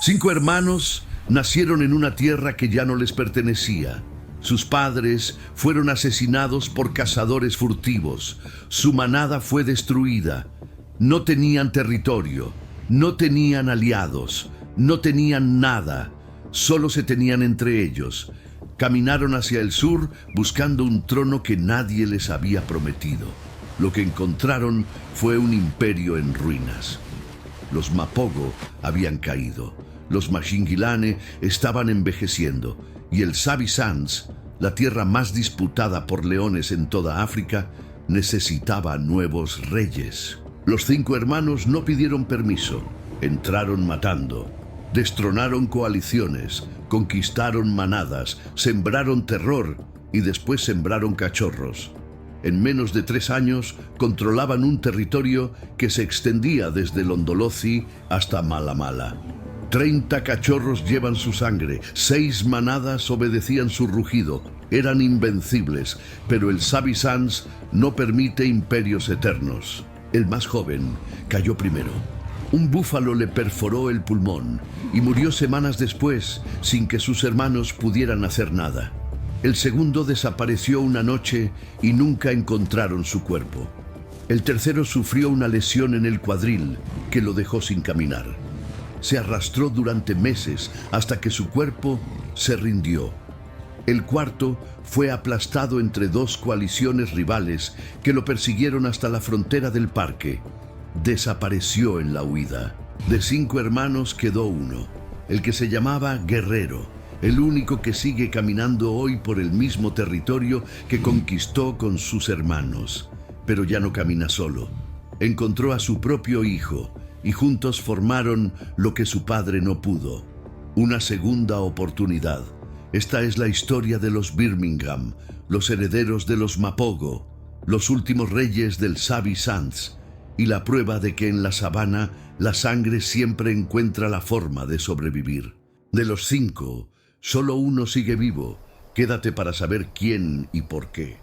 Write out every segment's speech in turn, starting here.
5 hermanos nacieron en una tierra que ya no les pertenecía. Sus padres fueron asesinados por cazadores furtivos. Su manada fue destruida. No tenían territorio, no tenían aliados, no tenían nada. Solo se tenían entre ellos. Caminaron hacia el sur buscando un trono que nadie les había prometido. Lo que encontraron fue un imperio en ruinas. Los Mapogo habían caído. Los Mashingilane estaban envejeciendo. Y el Sabi Sands, la tierra más disputada por leones en toda África, necesitaba nuevos reyes. Los 5 hermanos no pidieron permiso. Entraron matando. Destronaron coaliciones, conquistaron manadas, sembraron terror y después sembraron cachorros. En menos de 3 años controlaban un territorio que se extendía desde Londolozi hasta Malamala. 30 cachorros llevan su sangre, 6 manadas obedecían su rugido. Eran invencibles, pero el Sabi Sands no permite imperios eternos. El más joven cayó primero. Un búfalo le perforó el pulmón y murió semanas después sin que sus hermanos pudieran hacer nada. El segundo desapareció una noche y nunca encontraron su cuerpo. El tercero sufrió una lesión en el cuadril que lo dejó sin caminar. Se arrastró durante meses hasta que su cuerpo se rindió. El cuarto fue aplastado entre 2 coaliciones rivales que lo persiguieron hasta la frontera del parque. Desapareció en la huida. De 5 hermanos quedó uno, el que se llamaba Guerrero, el único que sigue caminando hoy por el mismo territorio que conquistó con sus hermanos. Pero ya no camina solo. Encontró a su propio hijo y juntos formaron lo que su padre no pudo, una segunda oportunidad. Esta es la historia de los Birmingham, los herederos de los Mapogo, los últimos reyes del Sabi Sands, y la prueba de que en la sabana la sangre siempre encuentra la forma de sobrevivir. De los 5, solo uno sigue vivo. Quédate para saber quién y por qué.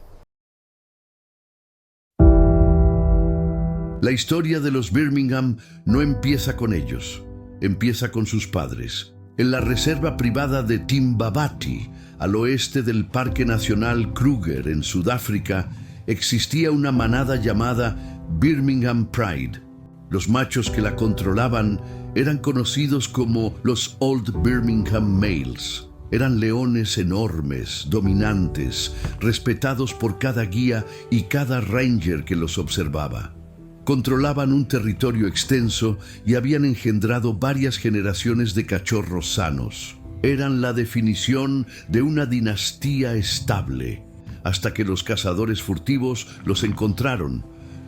La historia de los Birmingham no empieza con ellos, empieza con sus padres. En la reserva privada de Timbabati, al oeste del Parque Nacional Kruger en Sudáfrica, existía una manada llamada Birmingham Pride. Los machos que la controlaban eran conocidos como los Old Birmingham Males. Eran leones enormes, dominantes, respetados por cada guía y cada ranger que los observaba. Controlaban un territorio extenso y habían engendrado varias generaciones de cachorros sanos. Eran la definición de una dinastía estable, hasta que los cazadores furtivos los encontraron.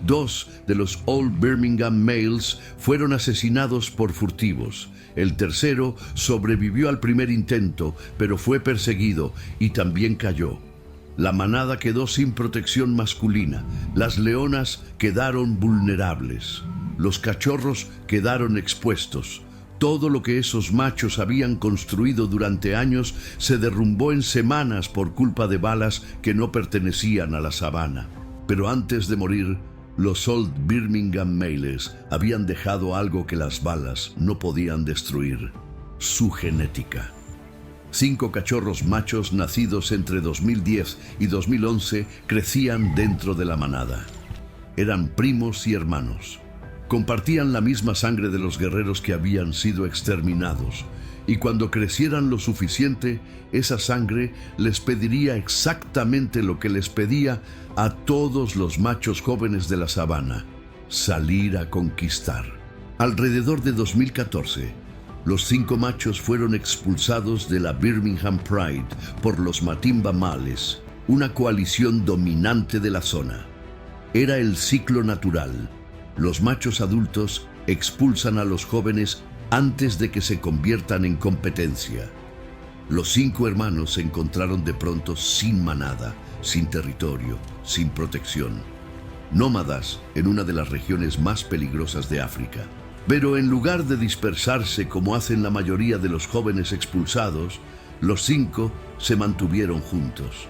2 de los Old Birmingham Males fueron asesinados por furtivos. El tercero sobrevivió al primer intento, pero fue perseguido y también cayó. La manada quedó sin protección masculina. Las leonas quedaron vulnerables. Los cachorros quedaron expuestos. Todo lo que esos machos habían construido durante años se derrumbó en semanas por culpa de balas que no pertenecían a la sabana. Pero antes de morir, los Old Birmingham Males habían dejado algo que las balas no podían destruir: su genética. 5 cachorros machos nacidos entre 2010 y 2011 crecían dentro de la manada. Eran primos y hermanos. Compartían la misma sangre de los guerreros que habían sido exterminados, y cuando crecieran lo suficiente, esa sangre les pediría exactamente lo que les pedía a todos los machos jóvenes de la sabana: salir a conquistar. Alrededor de 2014, los 5 machos fueron expulsados de la Birmingham Pride por los Matimba Males, una coalición dominante de la zona. Era el ciclo natural. Los machos adultos expulsan a los jóvenes antes de que se conviertan en competencia. Los 5 hermanos se encontraron de pronto sin manada, sin territorio, sin protección. Nómadas en una de las regiones más peligrosas de África. Pero en lugar de dispersarse como hacen la mayoría de los jóvenes expulsados, los 5 se mantuvieron juntos.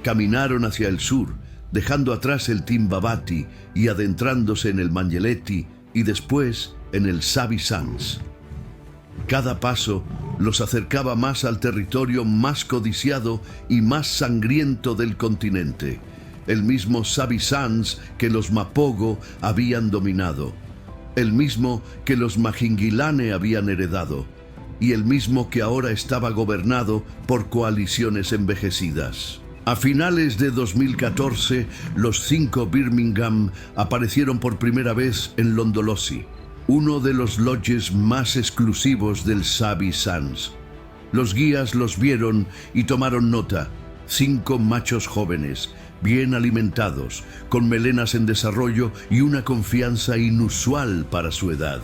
Caminaron hacia el sur, dejando atrás el Timbabati y adentrándose en el Manyeleti y después en el Sabi Sands. Cada paso los acercaba más al territorio más codiciado y más sangriento del continente, el mismo Sabi Sands que los Mapogo habían dominado, el mismo que los Mahingilane habían heredado, y el mismo que ahora estaba gobernado por coaliciones envejecidas. A finales de 2014, los 5 Birmingham aparecieron por primera vez en Londolosi, uno de los lodges más exclusivos del Sabi Sands. Los guías los vieron y tomaron nota. 5 machos jóvenes, bien alimentados, con melenas en desarrollo y una confianza inusual para su edad.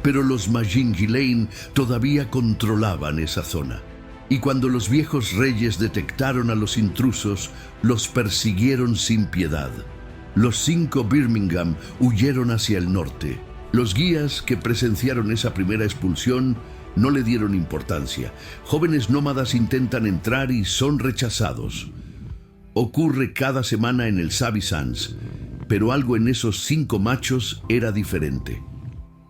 Pero los Mahingilane todavía controlaban esa zona. Y cuando los viejos reyes detectaron a los intrusos, los persiguieron sin piedad. Los 5 Birmingham huyeron hacia el norte. Los guías que presenciaron esa primera expulsión no le dieron importancia. Jóvenes nómadas intentan entrar y son rechazados. Ocurre cada semana en el Sabi Sands, pero algo en esos 5 machos era diferente.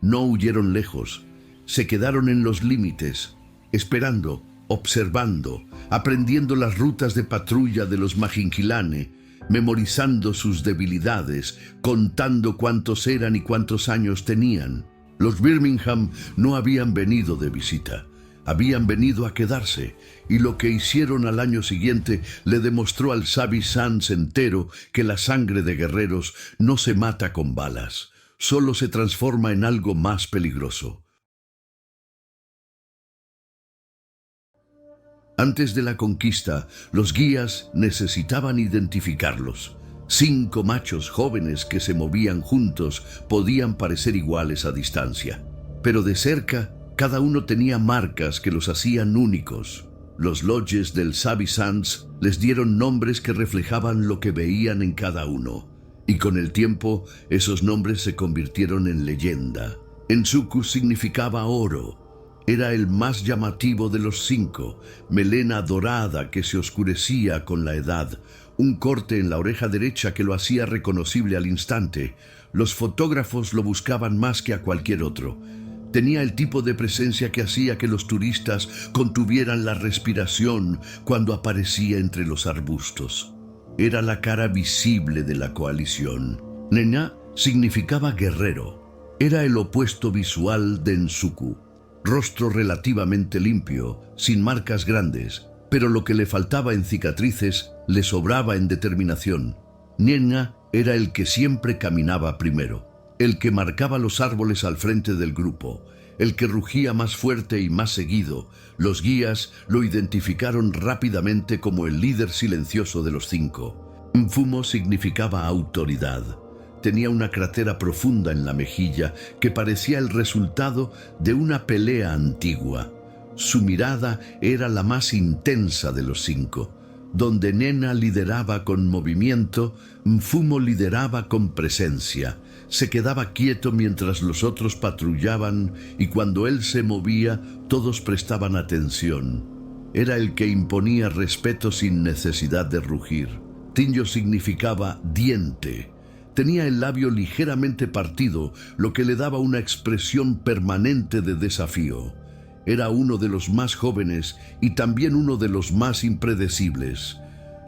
No huyeron lejos, se quedaron en los límites, esperando, observando, aprendiendo las rutas de patrulla de los Mahingilane, memorizando sus debilidades, contando cuántos eran y cuántos años tenían. Los Birmingham no habían venido de visita, habían venido a quedarse, y lo que hicieron al año siguiente le demostró al Sabi Sands entero que la sangre de guerreros no se mata con balas, solo se transforma en algo más peligroso. Antes de la conquista, los guías necesitaban identificarlos. 5 machos jóvenes que se movían juntos podían parecer iguales a distancia, pero de cerca, cada uno tenía marcas que los hacían únicos. Los lodges del Sabi Sands les dieron nombres que reflejaban lo que veían en cada uno, y con el tiempo esos nombres se convirtieron en leyenda. Ensuku significaba oro. Era el más llamativo de los 5, melena dorada que se oscurecía con la edad, un corte en la oreja derecha que lo hacía reconocible al instante. Los fotógrafos lo buscaban más que a cualquier otro. Tenía el tipo de presencia que hacía que los turistas contuvieran la respiración cuando aparecía entre los arbustos. Era la cara visible de la coalición. Nena significaba guerrero. Era el opuesto visual de Ensuku. Rostro relativamente limpio, sin marcas grandes, pero lo que le faltaba en cicatrices le sobraba en determinación. Nena era el que siempre caminaba primero, el que marcaba los árboles al frente del grupo, el que rugía más fuerte y más seguido. Los guías lo identificaron rápidamente como el líder silencioso de los 5. Mfumo significaba autoridad. Tenía una cratera profunda en la mejilla que parecía el resultado de una pelea antigua. Su mirada era la más intensa de los 5. Donde Nena lideraba con movimiento, Mfumo lideraba con presencia. Se quedaba quieto mientras los otros patrullaban y cuando él se movía, todos prestaban atención. Era el que imponía respeto sin necesidad de rugir. Tinyo significaba diente. Tenía el labio ligeramente partido, lo que le daba una expresión permanente de desafío. Era uno de los más jóvenes y también uno de los más impredecibles.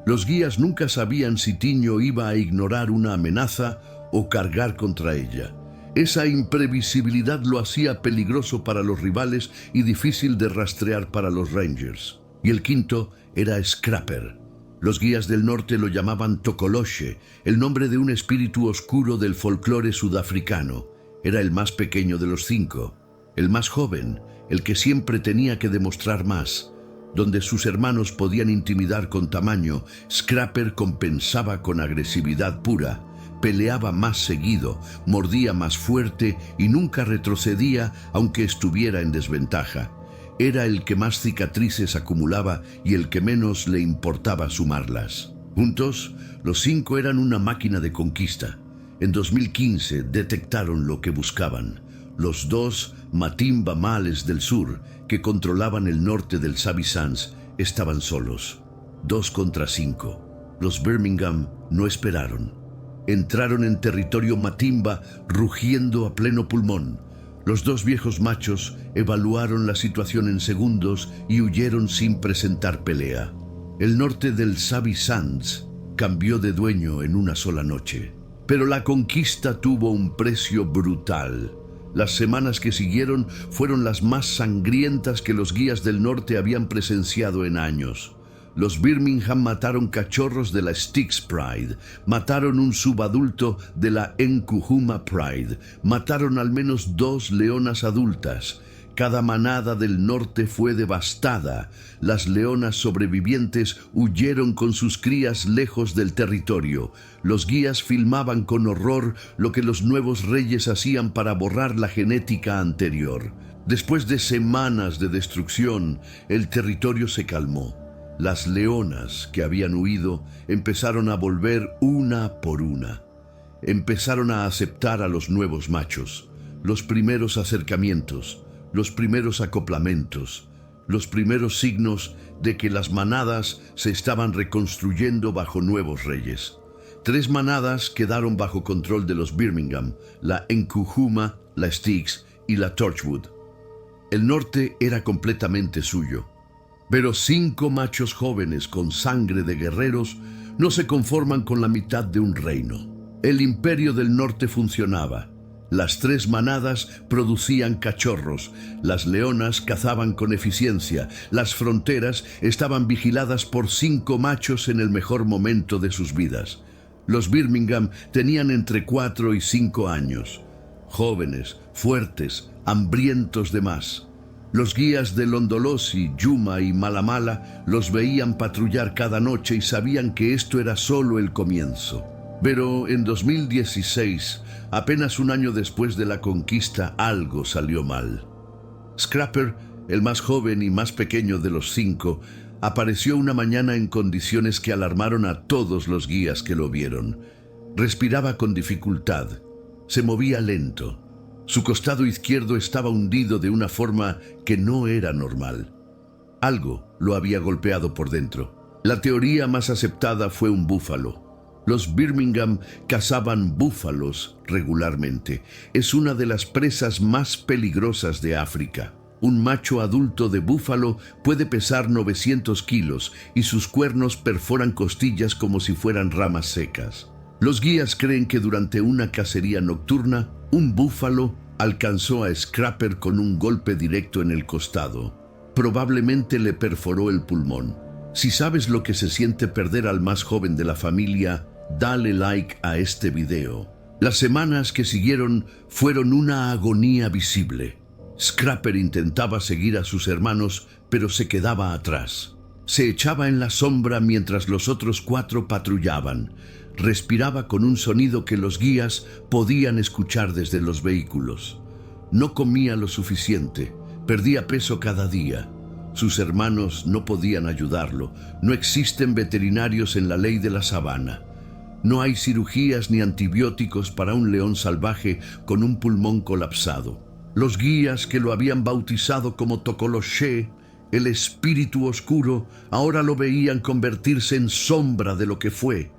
Los guías nunca sabían si Tinyo iba a ignorar una amenaza o cargar contra ella. Esa imprevisibilidad lo hacía peligroso para los rivales y difícil de rastrear para los Rangers. Y el 5 era Scrapper. Los guías del norte lo llamaban Tokoloshe, el nombre de un espíritu oscuro del folclore sudafricano. Era el más pequeño de los 5, el más joven, el que siempre tenía que demostrar más. Donde sus hermanos podían intimidar con tamaño, Scrapper compensaba con agresividad pura. Peleaba más seguido, mordía más fuerte y nunca retrocedía aunque estuviera en desventaja. Era el que más cicatrices acumulaba y el que menos le importaba sumarlas. Juntos, los 5 eran una máquina de conquista. En 2015 detectaron lo que buscaban. Los 2 Matimba Males del sur, que controlaban el norte del Sabi Sands, estaban solos. 2 contra 5. Los Birmingham no esperaron. Entraron en territorio Matimba rugiendo a pleno pulmón. Los dos viejos machos evaluaron la situación en segundos y huyeron sin presentar pelea. El norte del Sabi Sands cambió de dueño en una sola noche. Pero la conquista tuvo un precio brutal. Las semanas que siguieron fueron las más sangrientas que los guías del norte habían presenciado en años. Los Birmingham mataron cachorros de la Styx Pride, mataron un subadulto de la Nkuhuma Pride, mataron al menos 2 leonas adultas. Cada manada del norte fue devastada. Las leonas sobrevivientes huyeron con sus crías lejos del territorio. Los guías filmaban con horror lo que los nuevos reyes hacían para borrar la genética anterior. Después de semanas de destrucción, el territorio se calmó. Las leonas que habían huido empezaron a volver una por una. Empezaron a aceptar a los nuevos machos, los primeros acercamientos, los primeros acoplamientos, los primeros signos de que las manadas se estaban reconstruyendo bajo nuevos reyes. 3 manadas quedaron bajo control de los Birmingham, la Nkuhuma, la Styx y la Torchwood. El norte era completamente suyo. Pero 5 machos jóvenes con sangre de guerreros no se conforman con la mitad de un reino. El imperio del norte funcionaba. Las 3 manadas producían cachorros, las leonas cazaban con eficiencia, las fronteras estaban vigiladas por 5 machos en el mejor momento de sus vidas. Los Birmingham tenían entre 4 y 5 años. Jóvenes, fuertes, hambrientos de más. Los guías de Londolosi, Yuma y Malamala los veían patrullar cada noche y sabían que esto era solo el comienzo. Pero en 2016, apenas un año después de la conquista, algo salió mal. Scrapper, el más joven y más pequeño de los 5, apareció una mañana en condiciones que alarmaron a todos los guías que lo vieron. Respiraba con dificultad, se movía lento. Su costado izquierdo estaba hundido de una forma que no era normal. Algo lo había golpeado por dentro. La teoría más aceptada fue un búfalo. Los Birmingham cazaban búfalos regularmente. Es una de las presas más peligrosas de África. Un macho adulto de búfalo puede pesar 900 kilos y sus cuernos perforan costillas como si fueran ramas secas. Los guías creen que durante una cacería nocturna, un búfalo alcanzó a Scrapper con un golpe directo en el costado. Probablemente le perforó el pulmón. Si sabes lo que se siente perder al más joven de la familia, dale like a este video. Las semanas que siguieron fueron una agonía visible. Scrapper intentaba seguir a sus hermanos, pero se quedaba atrás. Se echaba en la sombra mientras los otros 4 patrullaban. Respiraba con un sonido que los guías podían escuchar desde los vehículos. No comía lo suficiente, perdía peso cada día. Sus hermanos no podían ayudarlo. No existen veterinarios en la ley de la sabana. No hay cirugías ni antibióticos para un león salvaje con un pulmón colapsado. Los guías que lo habían bautizado como Tokoloshe, el espíritu oscuro, ahora lo veían convertirse en sombra de lo que fue.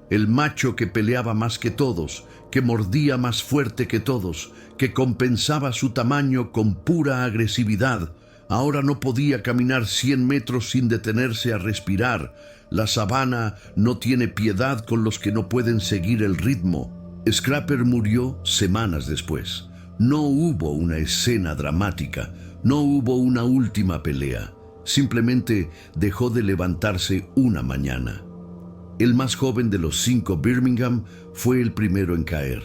El macho que peleaba más que todos, que mordía más fuerte que todos, que compensaba su tamaño con pura agresividad, ahora no podía caminar 100 metros sin detenerse a respirar. La sabana no tiene piedad con los que no pueden seguir el ritmo. Scrapper murió semanas después. No hubo una escena dramática, no hubo una última pelea. Simplemente dejó de levantarse una mañana. El más joven de los 5 Birmingham fue el primero en caer.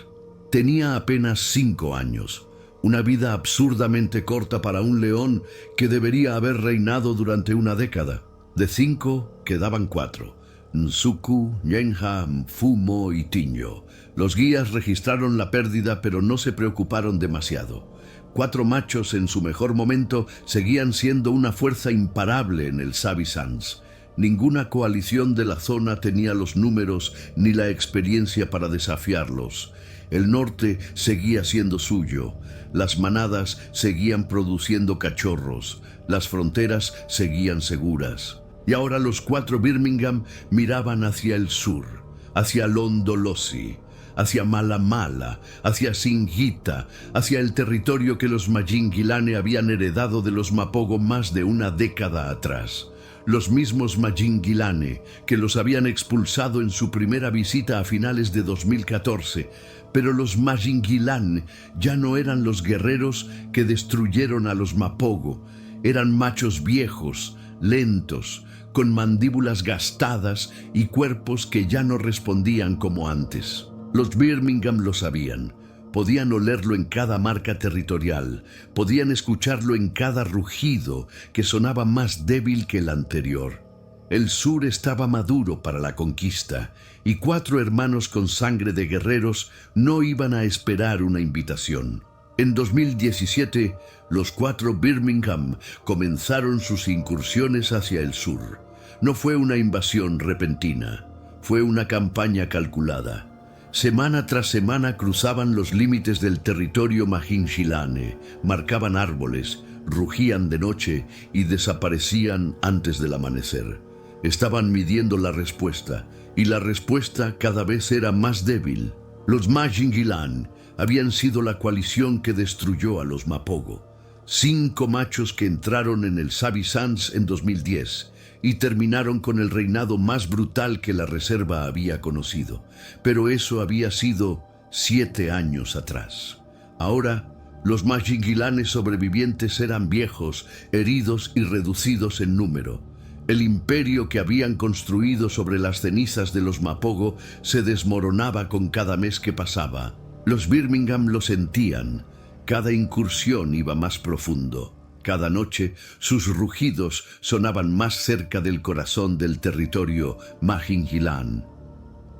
Tenía apenas 5 años, una vida absurdamente corta para un león que debería haber reinado durante una década. De 5 quedaban 4, Nsuku, Nyenha, Mfumo y Tinyo. Los guías registraron la pérdida, pero no se preocuparon demasiado. 4 machos en su mejor momento seguían siendo una fuerza imparable en el Sabi Sands. Ninguna coalición de la zona tenía los números ni la experiencia para desafiarlos. El norte seguía siendo suyo. Las manadas seguían produciendo cachorros. Las fronteras seguían seguras. Y ahora los 4 Birmingham miraban hacia el sur, hacia Londolosi, hacia Malamala, hacia Singhita, hacia el territorio que los Mayingilane habían heredado de los Mapogo más de una década atrás. Los mismos Mayingilane que los habían expulsado en su primera visita a finales de 2014, pero los Mayingilane ya no eran los guerreros que destruyeron a los Mapogo. Eran machos viejos, lentos, con mandíbulas gastadas y cuerpos que ya no respondían como antes. Los Birmingham lo sabían. Podían olerlo en cada marca territorial, podían escucharlo en cada rugido que sonaba más débil que el anterior. El sur estaba maduro para la conquista, y 4 hermanos con sangre de guerreros no iban a esperar una invitación. En 2017, los 4 Birmingham comenzaron sus incursiones hacia el sur. No fue una invasión repentina, fue una campaña calculada. Semana tras semana cruzaban los límites del territorio Mayingilane, marcaban árboles, rugían de noche y desaparecían antes del amanecer. Estaban midiendo la respuesta, y la respuesta cada vez era más débil. Los Mayingilane habían sido la coalición que destruyó a los Mapogo. 5 machos que entraron en el Sabi Sands en 2010 y terminaron con el reinado más brutal que la reserva había conocido. Pero eso había sido 7 años atrás. Ahora, los Mayingilane sobrevivientes eran viejos, heridos y reducidos en número. El imperio que habían construido sobre las cenizas de los Mapogo se desmoronaba con cada mes que pasaba. Los Birmingham lo sentían. Cada incursión iba más profundo. Cada noche sus rugidos sonaban más cerca del corazón del territorio Mayingilane.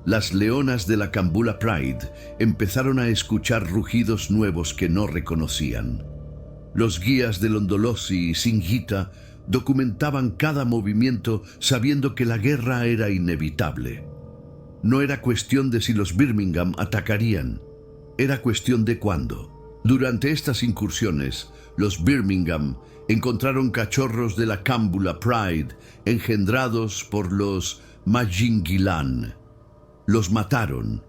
Las leonas de la Kambula Pride empezaron a escuchar rugidos nuevos que no reconocían. Los guías de Londolosi y Singhita documentaban cada movimiento sabiendo que la guerra era inevitable. No era cuestión de si los Birmingham atacarían, era cuestión de cuándo. Durante estas incursiones, los Birmingham encontraron cachorros de la Kambula Pride engendrados por los Mayingilane. Los mataron.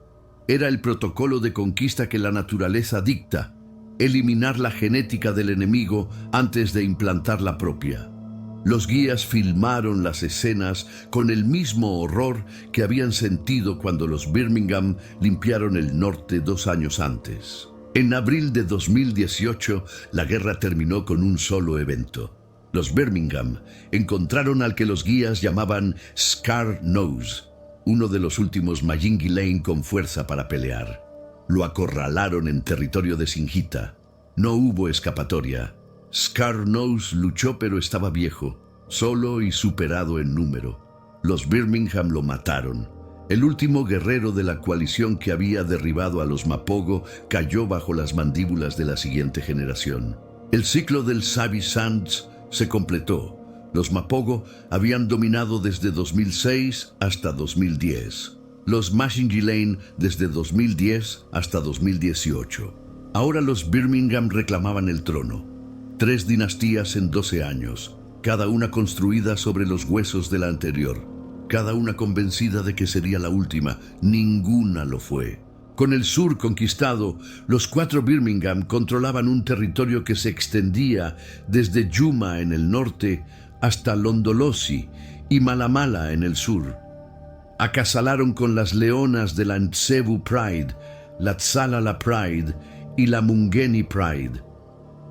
Era el protocolo de conquista que la naturaleza dicta: eliminar la genética del enemigo antes de implantar la propia. Los guías filmaron las escenas con el mismo horror que habían sentido cuando los Birmingham limpiaron el norte 2 años antes. En abril de 2018, la guerra terminó con un solo evento. Los Birmingham encontraron al que los guías llamaban Scar Nose, uno de los últimos Mayingilane con fuerza para pelear. Lo acorralaron en territorio de Singhita. No hubo escapatoria. Scar Nose luchó, pero estaba viejo, solo y superado en número. Los Birmingham lo mataron. El último guerrero de la coalición que había derribado a los Mapogo cayó bajo las mandíbulas de la siguiente generación. El ciclo del Sabi Sands se completó. Los Mapogo habían dominado desde 2006 hasta 2010. Los Mayingilane desde 2010 hasta 2018. Ahora los Birmingham reclamaban el trono. 3 dinastías en 12 años, cada una construida sobre los huesos de la anterior. Cada una convencida de que sería la última. Ninguna lo fue. Con el sur conquistado, los 4 Birmingham controlaban un territorio que se extendía desde Yuma en el norte hasta Londolosi y Malamala en el sur. Acasalaron con las leonas de la Ntsevu Pride, la Tsalala Pride y la Mungeni Pride.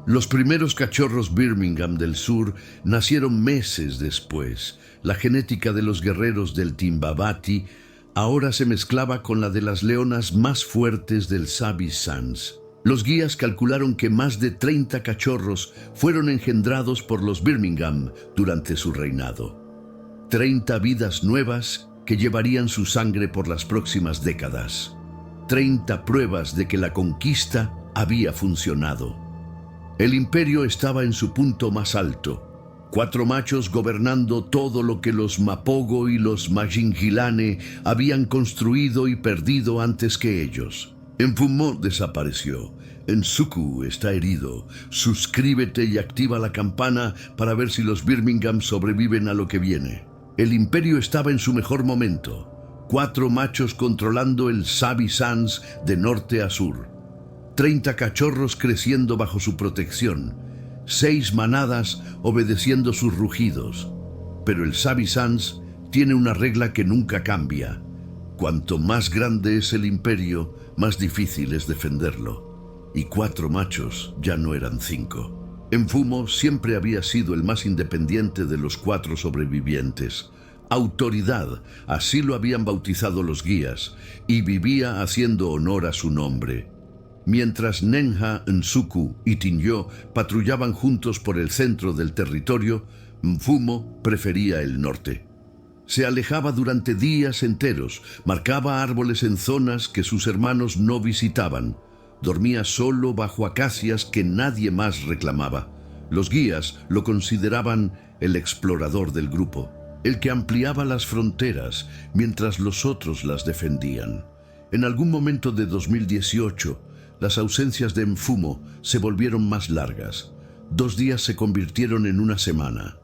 Los primeros cachorros Birmingham del sur nacieron meses después. La genética de los guerreros del Timbabati ahora se mezclaba con la de las leonas más fuertes del Sabi Sands. Los guías calcularon que más de 30 cachorros fueron engendrados por los Birmingham durante su reinado. 30 vidas nuevas que llevarían su sangre por las próximas décadas. 30 pruebas de que la conquista había funcionado. El imperio estaba en su punto más alto. 4 machos gobernando todo lo que los Mapogo y los Mayingilane habían construido y perdido antes que ellos. Mfumo desapareció. Nsuku está herido. Suscríbete y activa la campana para ver si los Birmingham sobreviven a lo que viene. El imperio estaba en su mejor momento. 4 machos controlando el Sabi Sands de norte a sur. 30 cachorros creciendo bajo su protección. 6 manadas obedeciendo sus rugidos. Pero el Sabi Sands tiene una regla que nunca cambia. Cuanto más grande es el imperio, más difícil es defenderlo. Y 4 machos ya no eran 5. Mfumo siempre había sido el más independiente de los 4 sobrevivientes. Autoridad, así lo habían bautizado los guías, y vivía haciendo honor a su nombre. Mientras Nenha, Nsuku y Tinyo patrullaban juntos por el centro del territorio, Mfumo prefería el norte. Se alejaba durante días enteros, marcaba árboles en zonas que sus hermanos no visitaban. Dormía solo bajo acacias que nadie más reclamaba. Los guías lo consideraban el explorador del grupo, el que ampliaba las fronteras mientras los otros las defendían. En algún momento de 2018, las ausencias de Mfumo se volvieron más largas. 2 días se convirtieron en una semana.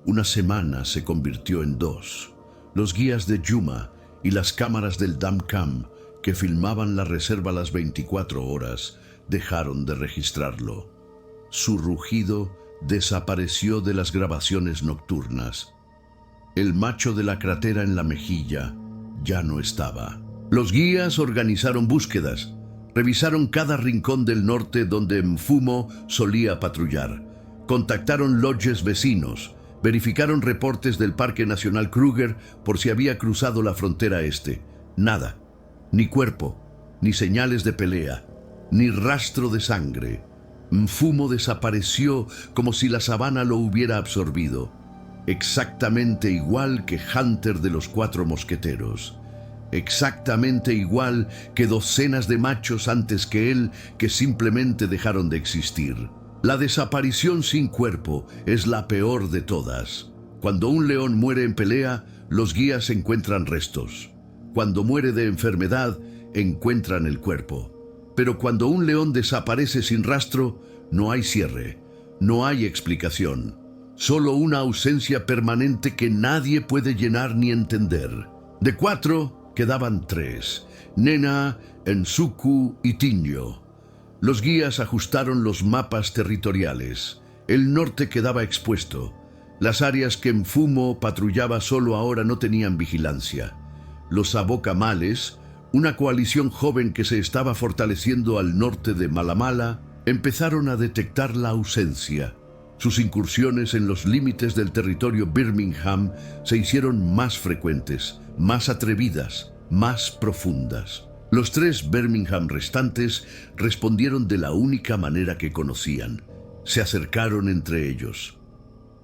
Una semana se convirtió en 2. Los guías de Yuma y las cámaras del Damcam, que filmaban la reserva las 24 horas, dejaron de registrarlo. Su rugido desapareció de las grabaciones nocturnas. El macho de la cratera en la mejilla ya no estaba. Los guías organizaron búsquedas. Revisaron cada rincón del norte donde Mfumo solía patrullar. Contactaron lodges vecinos. Verificaron reportes del Parque Nacional Kruger por si había cruzado la frontera este. Nada. Ni cuerpo, ni señales de pelea, ni rastro de sangre. Mfumo desapareció como si la sabana lo hubiera absorbido. Exactamente igual que Hunter de los 4 mosqueteros. Exactamente igual que docenas de machos antes que él que simplemente dejaron de existir. La desaparición sin cuerpo es la peor de todas. Cuando un león muere en pelea, los guías encuentran restos. Cuando muere de enfermedad, encuentran el cuerpo. Pero cuando un león desaparece sin rastro, no hay cierre, no hay explicación. Solo una ausencia permanente que nadie puede llenar ni entender. De 4, quedaban 3. Nena, Nsuku y Tinyo. Los guías ajustaron los mapas territoriales. El norte quedaba expuesto. Las áreas que Mfumo patrullaba solo ahora no tenían vigilancia. Los abocamales, una coalición joven que se estaba fortaleciendo al norte de Malamala, empezaron a detectar la ausencia. Sus incursiones en los límites del territorio Birmingham se hicieron más frecuentes, más atrevidas, más profundas. Los 3 Birmingham restantes respondieron de la única manera que conocían. Se acercaron entre ellos.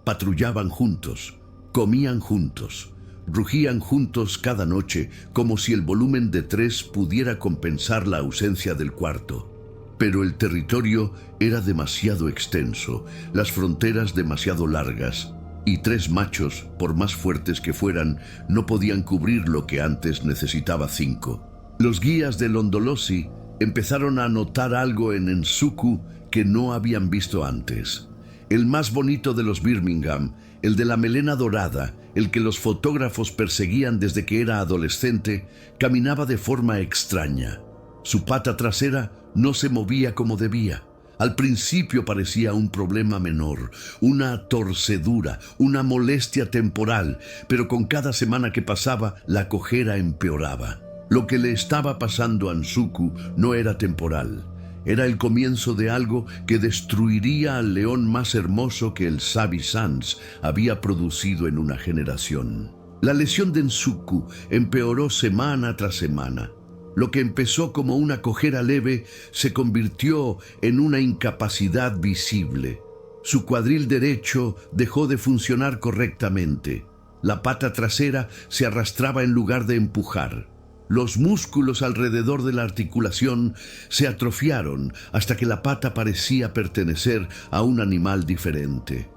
Patrullaban juntos, comían juntos, rugían juntos cada noche como si el volumen de 3 pudiera compensar la ausencia del cuarto. Pero el territorio era demasiado extenso, las fronteras demasiado largas, y 3 machos, por más fuertes que fueran, no podían cubrir lo que antes necesitaba 5. Los guías de Londolosi empezaron a notar algo en Nsuku que no habían visto antes. El más bonito de los Birmingham, el de la melena dorada, el que los fotógrafos perseguían desde que era adolescente, caminaba de forma extraña. Su pata trasera no se movía como debía. Al principio parecía un problema menor, una torcedura, una molestia temporal, pero con cada semana que pasaba la cojera empeoraba. Lo que le estaba pasando a Nsuku no era temporal. Era el comienzo de algo que destruiría al león más hermoso que el Sabi Sands había producido en una generación. La lesión de Nsuku empeoró semana tras semana. Lo que empezó como una cojera leve se convirtió en una incapacidad visible. Su cuadril derecho dejó de funcionar correctamente. La pata trasera se arrastraba en lugar de empujar. Los músculos alrededor de la articulación se atrofiaron hasta que la pata parecía pertenecer a un animal diferente.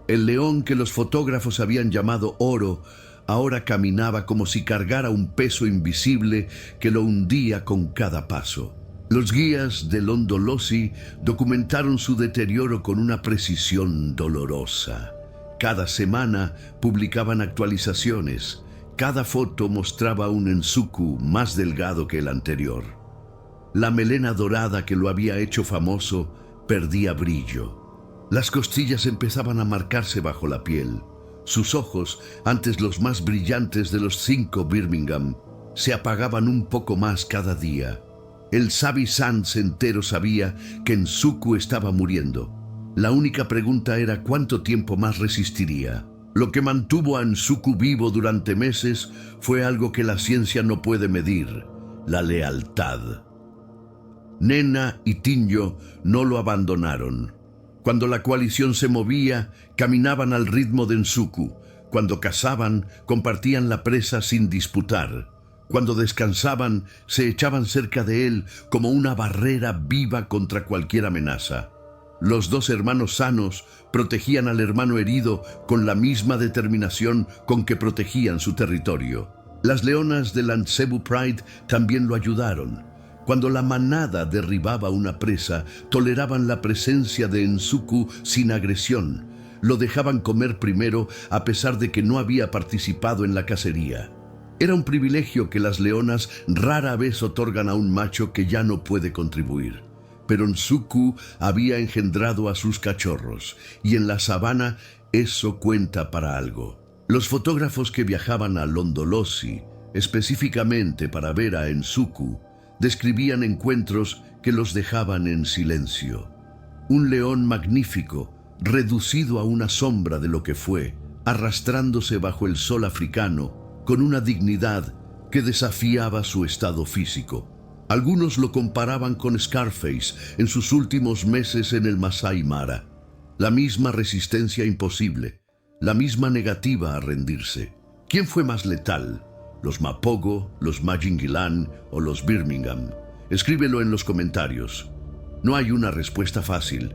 El león que los fotógrafos habían llamado Oro ahora caminaba como si cargara un peso invisible que lo hundía con cada paso. Los guías de Londolosi documentaron su deterioro con una precisión dolorosa. Cada semana publicaban actualizaciones. Cada foto mostraba un Nsuku más delgado que el anterior. La melena dorada que lo había hecho famoso perdía brillo. Las costillas empezaban a marcarse bajo la piel. Sus ojos, antes los más brillantes de los 5 Birmingham, se apagaban un poco más cada día. El Sabi-Sans entero sabía que Nsuku estaba muriendo. La única pregunta era cuánto tiempo más resistiría. Lo que mantuvo a Nsuku vivo durante meses fue algo que la ciencia no puede medir: la lealtad. Nena y Tinyo no lo abandonaron. Cuando la coalición se movía, caminaban al ritmo de Nsuku. Cuando cazaban, compartían la presa sin disputar. Cuando descansaban, se echaban cerca de él como una barrera viva contra cualquier amenaza. Los 2 hermanos sanos protegían al hermano herido con la misma determinación con que protegían su territorio. Las leonas de Lantsebu Pride también lo ayudaron. Cuando la manada derribaba una presa, toleraban la presencia de Nsuku sin agresión. Lo dejaban comer primero a pesar de que no había participado en la cacería. Era un privilegio que las leonas rara vez otorgan a un macho que ya no puede contribuir. Pero Nsuku había engendrado a sus cachorros, y en la sabana eso cuenta para algo. Los fotógrafos que viajaban a Londolosi, específicamente para ver a Nsuku, describían encuentros que los dejaban en silencio. Un león magnífico, reducido a una sombra de lo que fue, arrastrándose bajo el sol africano, con una dignidad que desafiaba su estado físico. Algunos lo comparaban con Scarface en sus últimos meses en el Masai Mara. La misma resistencia imposible, la misma negativa a rendirse. ¿Quién fue más letal? ¿Los Mapogo, los Majingilan o los Birmingham? Escríbelo en los comentarios. No hay una respuesta fácil,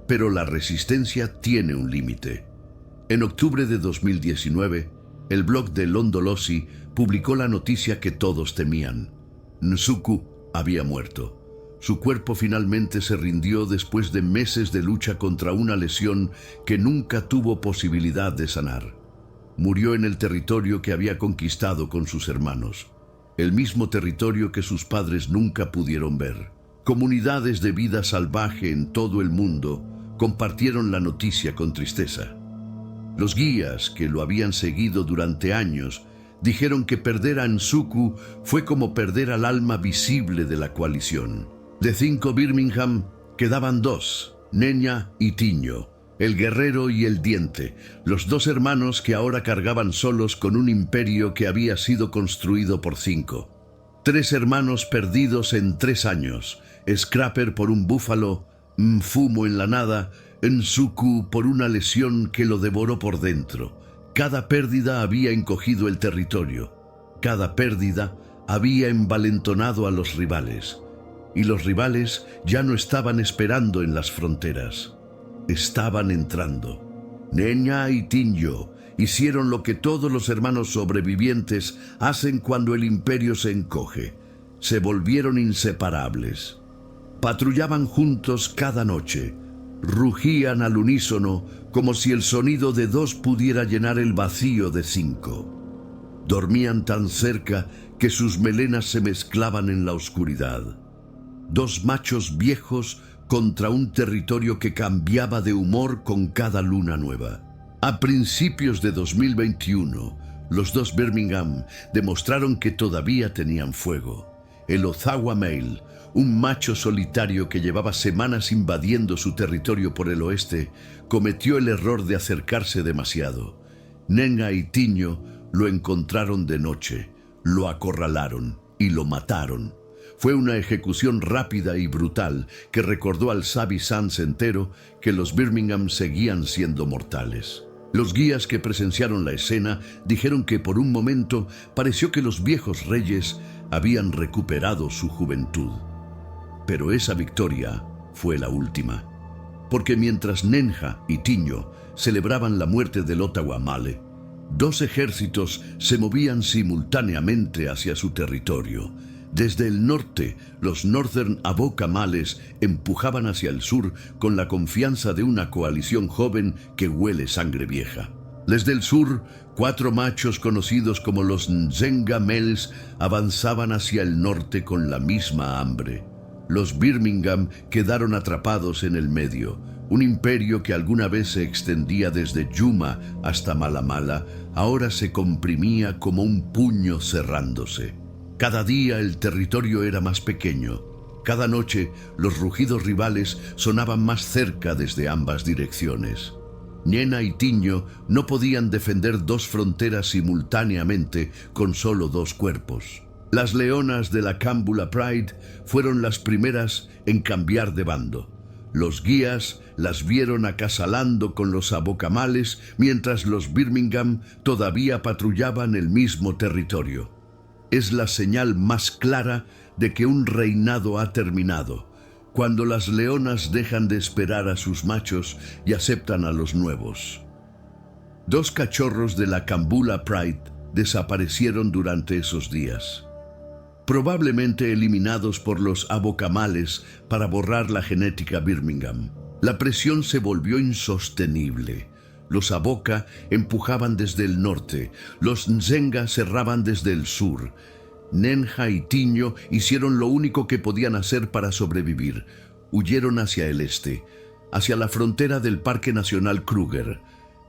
pero la resistencia tiene un límite. En octubre de 2019, el blog de Londolosi publicó la noticia que todos temían. Nsuku había muerto. Su cuerpo finalmente se rindió después de meses de lucha contra una lesión que nunca tuvo posibilidad de sanar. Murió en el territorio que había conquistado con sus hermanos, el mismo territorio que sus padres nunca pudieron ver. Comunidades de vida salvaje en todo el mundo compartieron la noticia con tristeza. Los guías que lo habían seguido durante años dijeron que perder a Nsuku fue como perder al alma visible de la coalición. De 5 Birmingham quedaban 2, Nenya y Tinyo, el guerrero y el diente, los 2 hermanos que ahora cargaban solos con un imperio que había sido construido por 5. 3 hermanos perdidos en 3 años, Scrapper por un búfalo, Mfumo en la nada, Nsuku por una lesión que lo devoró por dentro. Cada pérdida había encogido el territorio. Cada pérdida había envalentonado a los rivales. Y los rivales ya no estaban esperando en las fronteras. Estaban entrando. Nenya y Tinyo hicieron lo que todos los hermanos sobrevivientes hacen cuando el imperio se encoge. Se volvieron inseparables. Patrullaban juntos cada noche. Rugían al unísono como si el sonido de 2 pudiera llenar el vacío de 5. Dormían tan cerca que sus melenas se mezclaban en la oscuridad. 2 machos viejos contra un territorio que cambiaba de humor con cada luna nueva. A principios de 2021, los 2 Birmingham demostraron que todavía tenían fuego. El Ozawa Male, un macho solitario que llevaba semanas invadiendo su territorio por el oeste, cometió el error de acercarse demasiado. Nenya y Tinyo lo encontraron de noche, lo acorralaron y lo mataron. Fue una ejecución rápida y brutal que recordó al Sabi-Sans entero que los Birmingham seguían siendo mortales. Los guías que presenciaron la escena dijeron que por un momento pareció que los viejos reyes habían recuperado su juventud. Pero esa victoria fue la última, porque mientras Nenya y Tinyo celebraban la muerte del Ottawa Male, 2 ejércitos se movían simultáneamente hacia su territorio. Desde el norte, los Northern Avoca Males empujaban hacia el sur con la confianza de una coalición joven que huele sangre vieja. Desde el sur, 4 machos conocidos como los Nzenga Males avanzaban hacia el norte con la misma hambre. Los Birmingham quedaron atrapados en el medio. Un imperio que alguna vez se extendía desde Yuma hasta Malamala, ahora se comprimía como un puño cerrándose. Cada día el territorio era más pequeño. Cada noche los rugidos rivales sonaban más cerca desde ambas direcciones. Nena y Tiño no podían defender 2 fronteras simultáneamente con solo 2 cuerpos. Las leonas de la Kambula Pride fueron las primeras en cambiar de bando. Los guías las vieron acasalando con los abocamales mientras los Birmingham todavía patrullaban el mismo territorio. Es la señal más clara de que un reinado ha terminado, cuando las leonas dejan de esperar a sus machos y aceptan a los nuevos. 2 cachorros de la Kambula Pride desaparecieron durante esos días, probablemente eliminados por los abocamales para borrar la genética Birmingham. La presión se volvió insostenible. Los aboca empujaban desde el norte, los Nzenga cerraban desde el sur. Nenja y Tiño hicieron lo único que podían hacer para sobrevivir. Huyeron hacia el este, hacia la frontera del Parque Nacional Kruger.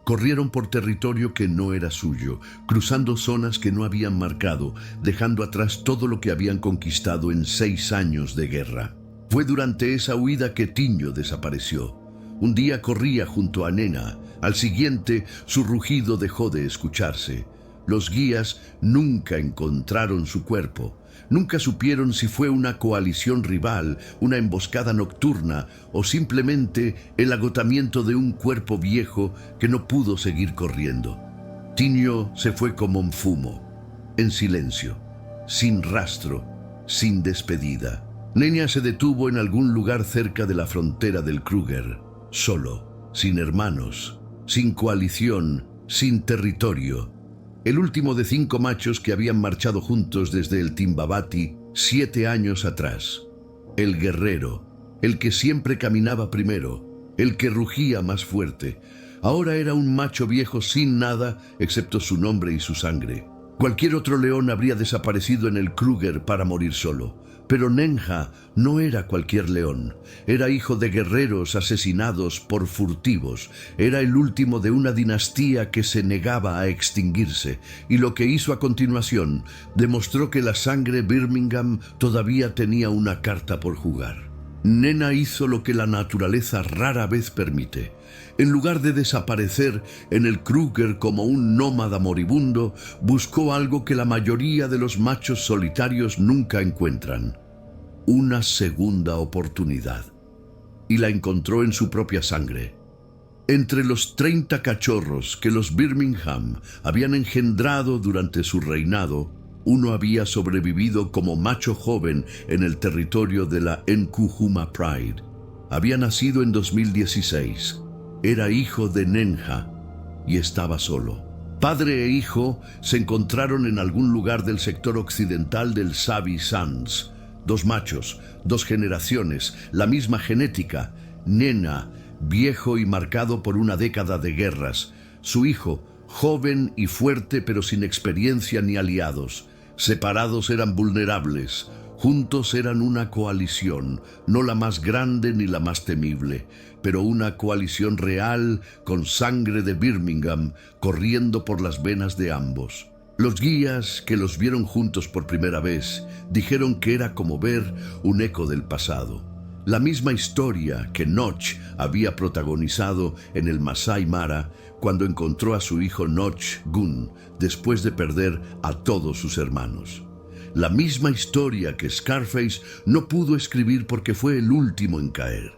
Corrieron por territorio que no era suyo, cruzando zonas que no habían marcado, dejando atrás todo lo que habían conquistado en 6 años de guerra. Fue durante esa huida que Tiño desapareció. Un día corría junto a Nena, al siguiente su rugido dejó de escucharse. Los guías nunca encontraron su cuerpo. Nunca supieron si fue una coalición rival, una emboscada nocturna o simplemente el agotamiento de un cuerpo viejo que no pudo seguir corriendo. Tiño se fue como un fumo, en silencio, sin rastro, sin despedida. Nena se detuvo en algún lugar cerca de la frontera del Kruger, solo, sin hermanos, sin coalición, sin territorio. El último de 5 machos que habían marchado juntos desde el Timbabati 7 años atrás. El guerrero, el que siempre caminaba primero, el que rugía más fuerte. Ahora era un macho viejo sin nada excepto su nombre y su sangre. Cualquier otro león habría desaparecido en el Kruger para morir solo. Pero Nenja no era cualquier león. Era hijo de guerreros asesinados por furtivos. Era el último de una dinastía que se negaba a extinguirse. Y lo que hizo a continuación demostró que la sangre Birmingham todavía tenía una carta por jugar. Nena hizo lo que la naturaleza rara vez permite. En lugar de desaparecer en el Kruger como un nómada moribundo, buscó algo que la mayoría de los machos solitarios nunca encuentran: una segunda oportunidad. Y la encontró en su propia sangre. Entre los 30 cachorros que los Birmingham habían engendrado durante su reinado, uno había sobrevivido como macho joven en el territorio de la Nkuhuma Pride. Había nacido en 2016. Era hijo de Nenja y estaba solo. Padre e hijo se encontraron en algún lugar del sector occidental del Sabi Sands. 2 machos, 2 generaciones, la misma genética. Nena, viejo y marcado por una década de guerras. Su hijo, joven y fuerte pero sin experiencia ni aliados. Separados eran vulnerables. Juntos eran una coalición, no la más grande ni la más temible, pero una coalición real con sangre de Birmingham corriendo por las venas de ambos. Los guías que los vieron juntos por primera vez dijeron que era como ver un eco del pasado. La misma historia que Notch había protagonizado en el Masai Mara cuando encontró a su hijo Notch Gun después de perder a todos sus hermanos. La misma historia que Scarface no pudo escribir porque fue el último en caer.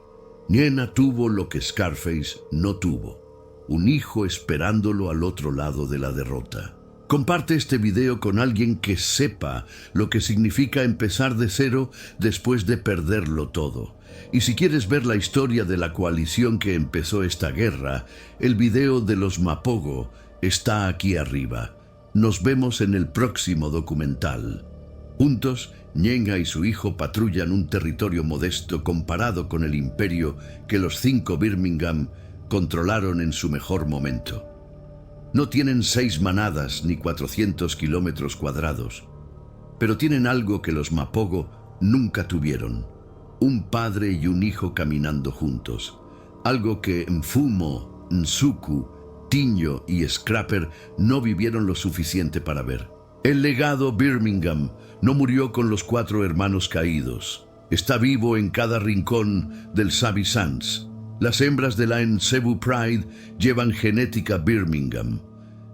Nena tuvo lo que Scarface no tuvo: un hijo esperándolo al otro lado de la derrota. Comparte este video con alguien que sepa lo que significa empezar de cero después de perderlo todo. Y si quieres ver la historia de la coalición que empezó esta guerra, el video de los Mapogo está aquí arriba. Nos vemos en el próximo documental. Juntos, Nyenga y su hijo patrullan un territorio modesto comparado con el imperio que los 5 Birmingham controlaron en su mejor momento. No tienen 6 manadas ni 400 kilómetros cuadrados, pero tienen algo que los Mapogo nunca tuvieron: un padre y un hijo caminando juntos, algo que Mfumo, Nsuku, Tiño y Scrapper no vivieron lo suficiente para ver. El legado Birmingham no murió con los 4 hermanos caídos. Está vivo en cada rincón del Sabi Sands. Las hembras de la Ncebu Pride llevan genética Birmingham.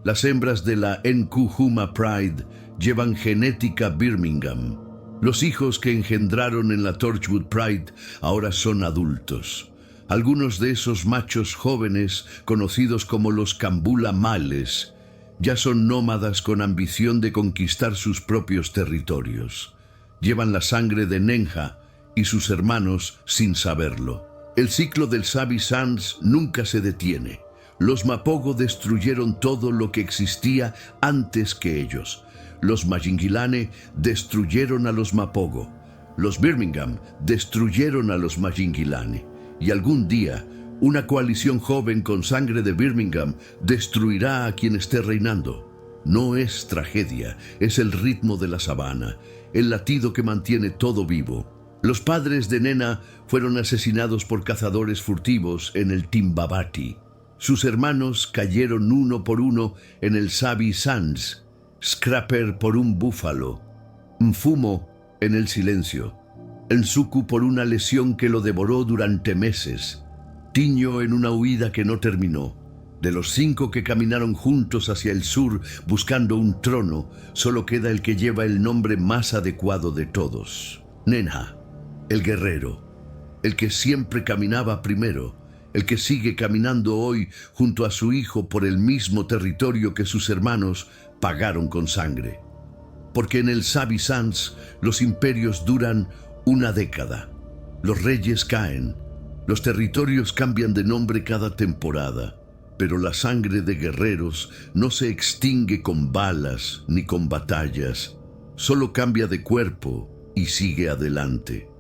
Las hembras de la Nkuhuma Pride llevan genética Birmingham. Los hijos que engendraron en la Torchwood Pride ahora son adultos. Algunos de esos machos jóvenes, conocidos como los Kambula Males, ya son nómadas con ambición de conquistar sus propios territorios. Llevan la sangre de Nenha y sus hermanos sin saberlo. El ciclo del Sabi Sands nunca se detiene. Los Mapogo destruyeron todo lo que existía antes que ellos. Los Majingilane destruyeron a los Mapogo. Los Birmingham destruyeron a los Majingilane. Y algún día, una coalición joven con sangre de Birmingham destruirá a quien esté reinando. No es tragedia, es el ritmo de la sabana, el latido que mantiene todo vivo. Los padres de Nena fueron asesinados por cazadores furtivos en el Timbabati. Sus hermanos cayeron uno por uno en el Sabi Sands, Scrapper por un búfalo, Mfumo en el silencio, Nsuku por una lesión que lo devoró durante meses, Tiño en una huida que no terminó. De los 5 que caminaron juntos hacia el sur buscando un trono, solo queda el que lleva el nombre más adecuado de todos: Nenha, el guerrero, el que siempre caminaba primero, el que sigue caminando hoy junto a su hijo por el mismo territorio que sus hermanos pagaron con sangre. Porque en el Sabi Sands los imperios duran una década, los reyes caen, los territorios cambian de nombre cada temporada, pero la sangre de guerreros no se extingue con balas ni con batallas, solo cambia de cuerpo y sigue adelante.